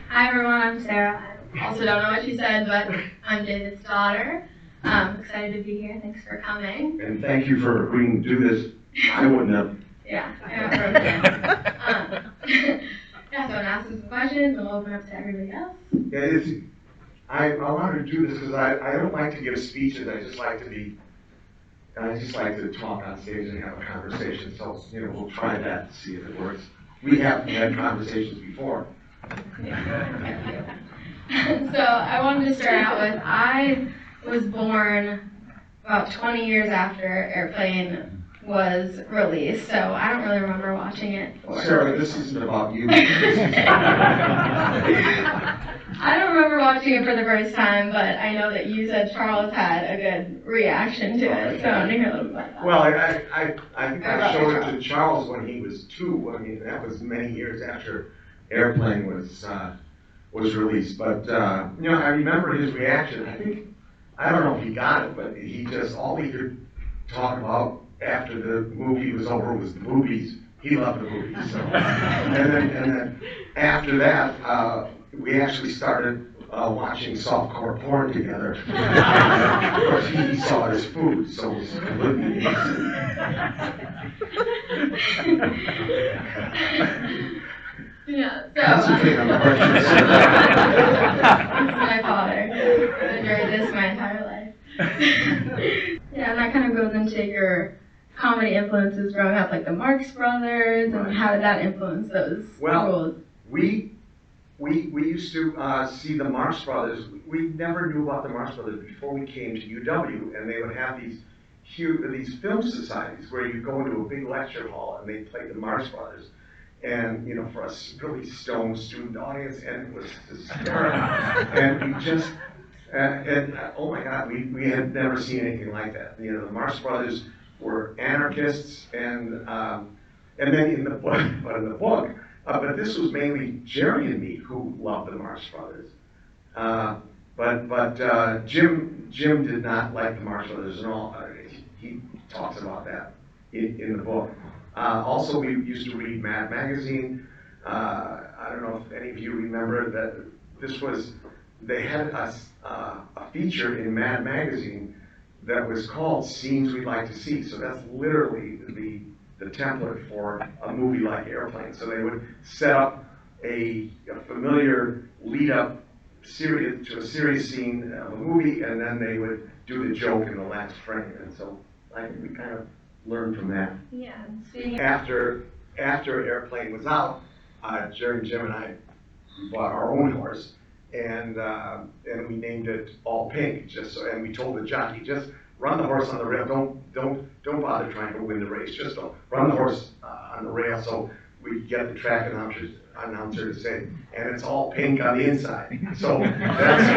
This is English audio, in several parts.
Hi everyone, I'm Sarah. I also don't know what she said, but I'm David's daughter. Excited to be here. Thanks for coming. And thank you for agreeing to do this. I wouldn't have. Yeah, so I'll ask some questions and we'll open up to everybody else. Yeah, I wanted to do this because I don't like to give speeches. I just like to talk on stage and have a conversation. So, we'll try that to see if it works. We have had conversations before. So I wanted to start out with, I was born about 20 years after Airplane was released, so I don't really remember watching it. Sarah, this isn't about you. I don't remember watching it for the first time, but I know that you said Charles had a good reaction to it, so I want to hear a little bit about that. Well, I think I showed it to Charles when he was 2. I mean, that was many years after Airplane was released. But, I remember his reaction. I don't know if he got it, but he just, all he could talk about after the movie was over was the movies. He loved the movies. So. And then after that, we actually started watching softcore porn together. Of course, he saw it as food, so it was completely innocent. Yeah, so, concentrate on the questions. This is my father. I've enjoyed this my entire life. Yeah, and that kind of goes into your comedy influences growing up, like the Marx Brothers, and how did that influence those roles? We used to see the Marx Brothers. We never knew about the Marx Brothers before we came to UW, and they would have these film societies where you go into a big lecture hall and they play the Marx Brothers. And, for a really stoned student audience, and it was hysterical. And we just, oh my God, we had never seen anything like that. The Marx Brothers were anarchists, and then in the book, but this was mainly Jerry and me who loved the Marx Brothers. But Jim did not like the Marx Brothers at all. He talks about that in the book. Also, we used to read Mad Magazine. I don't know if any of you remember that they had a feature in Mad Magazine that was called Scenes We'd Like to See. So that's literally the template for a movie like Airplane. So they would set up a familiar lead-up to a serious scene of a movie, and then they would do the joke in the last frame. And so I think we kind of learned from that. Yeah. After Airplane was out, Jerry, Jim, and I bought our own horse, and we named it All Pink. And we told the jockey, just run the horse on the rail. Don't bother trying to win the race. Just run the horse on the rail. So we get the track announcer to say, and it's all pink on the inside. So that's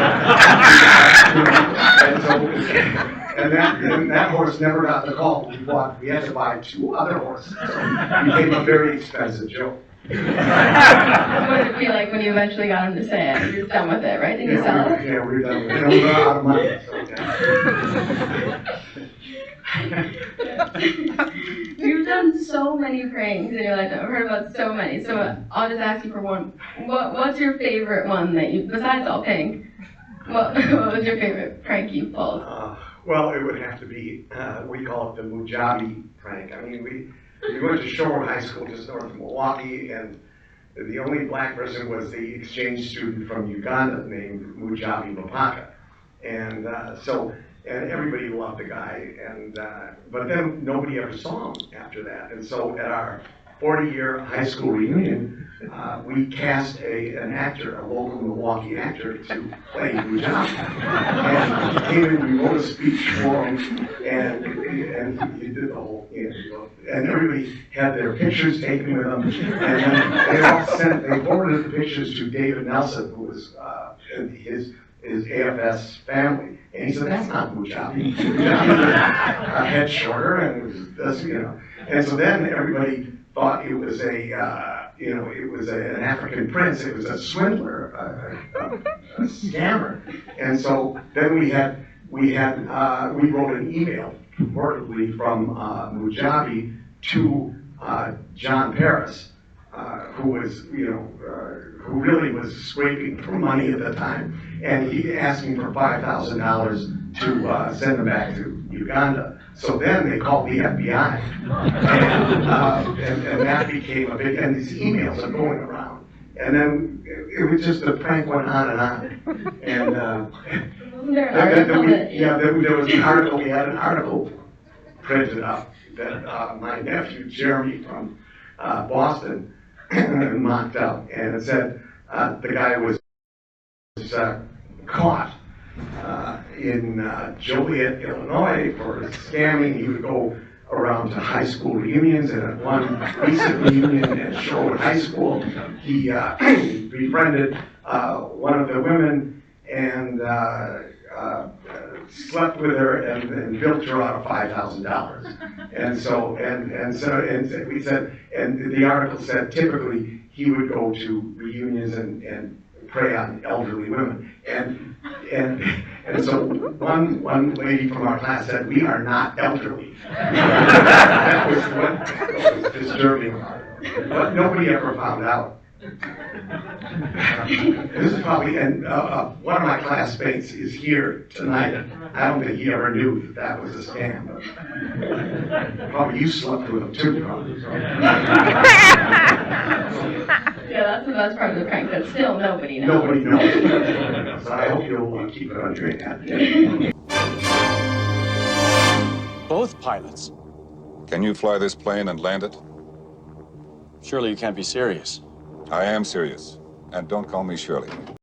and that horse never got the call. We had to buy 2 other horses. So it became a very expensive joke. What did it feel like when you eventually got him to say it? You're done with it, right? Did you sell it? Yeah, we were done with it. We were out of money. So, You've done so many pranks in your life. I've heard about so many. So I'll just ask you for one. What's your favorite one that besides All Pink, what was your favorite prank you pulled? Well, it would have to be, we call it the Mujabi prank. I mean, we went to Shorewood High School just north of Milwaukee, and the only black person was the exchange student from Uganda named Mujabi Mapaka. And and everybody loved the guy, but then nobody ever saw him after that. And so at our 40-year high school reunion, we cast a local Milwaukee actor, to play Mujabi. And he came in, we wrote a speech for him, and he did the whole, and everybody had their pictures taken with them, and then they forwarded the pictures to David Nelson, who was his AFS family. And he said, that's not Mujabi. Mujabi's a head shorter, and it was this, And so then everybody thought it was an African prince. It was a swindler, a scammer. And so then we wrote an email purportedly from Mujabi to John Paris, who was, who really was scraping for money at the time, and he asked me for $5,000 to send him back to Uganda. So then they called the FBI, and that became a big, and these emails are going around. And then it was just, the prank went on and on. And Wasn't there an article that? there was an article, we had an article printed up that my nephew Jeremy from Boston mocked up, and it said the guy was caught in Joliet, Illinois for scamming. He would go around to high school reunions, and at one recent reunion at Sherwood High School, he befriended one of the women and slept with her and bilked her out of $5,000. And so we said, and the article said typically he would go to reunions and prey on elderly women. And so one lady from our class said, "We are not elderly." That was what was disturbing about it. But nobody ever found out. This is probably, and one of my classmates is here tonight. I don't think he ever knew that was a scam. But probably you slept with him too, probably. Yeah, that's the best part of the prank, that still nobody knows. Nobody knows. So I hope you'll keep it on your hand. Both pilots? Can you fly this plane and land it? Surely you can't be serious. I am serious. And don't call me Shirley.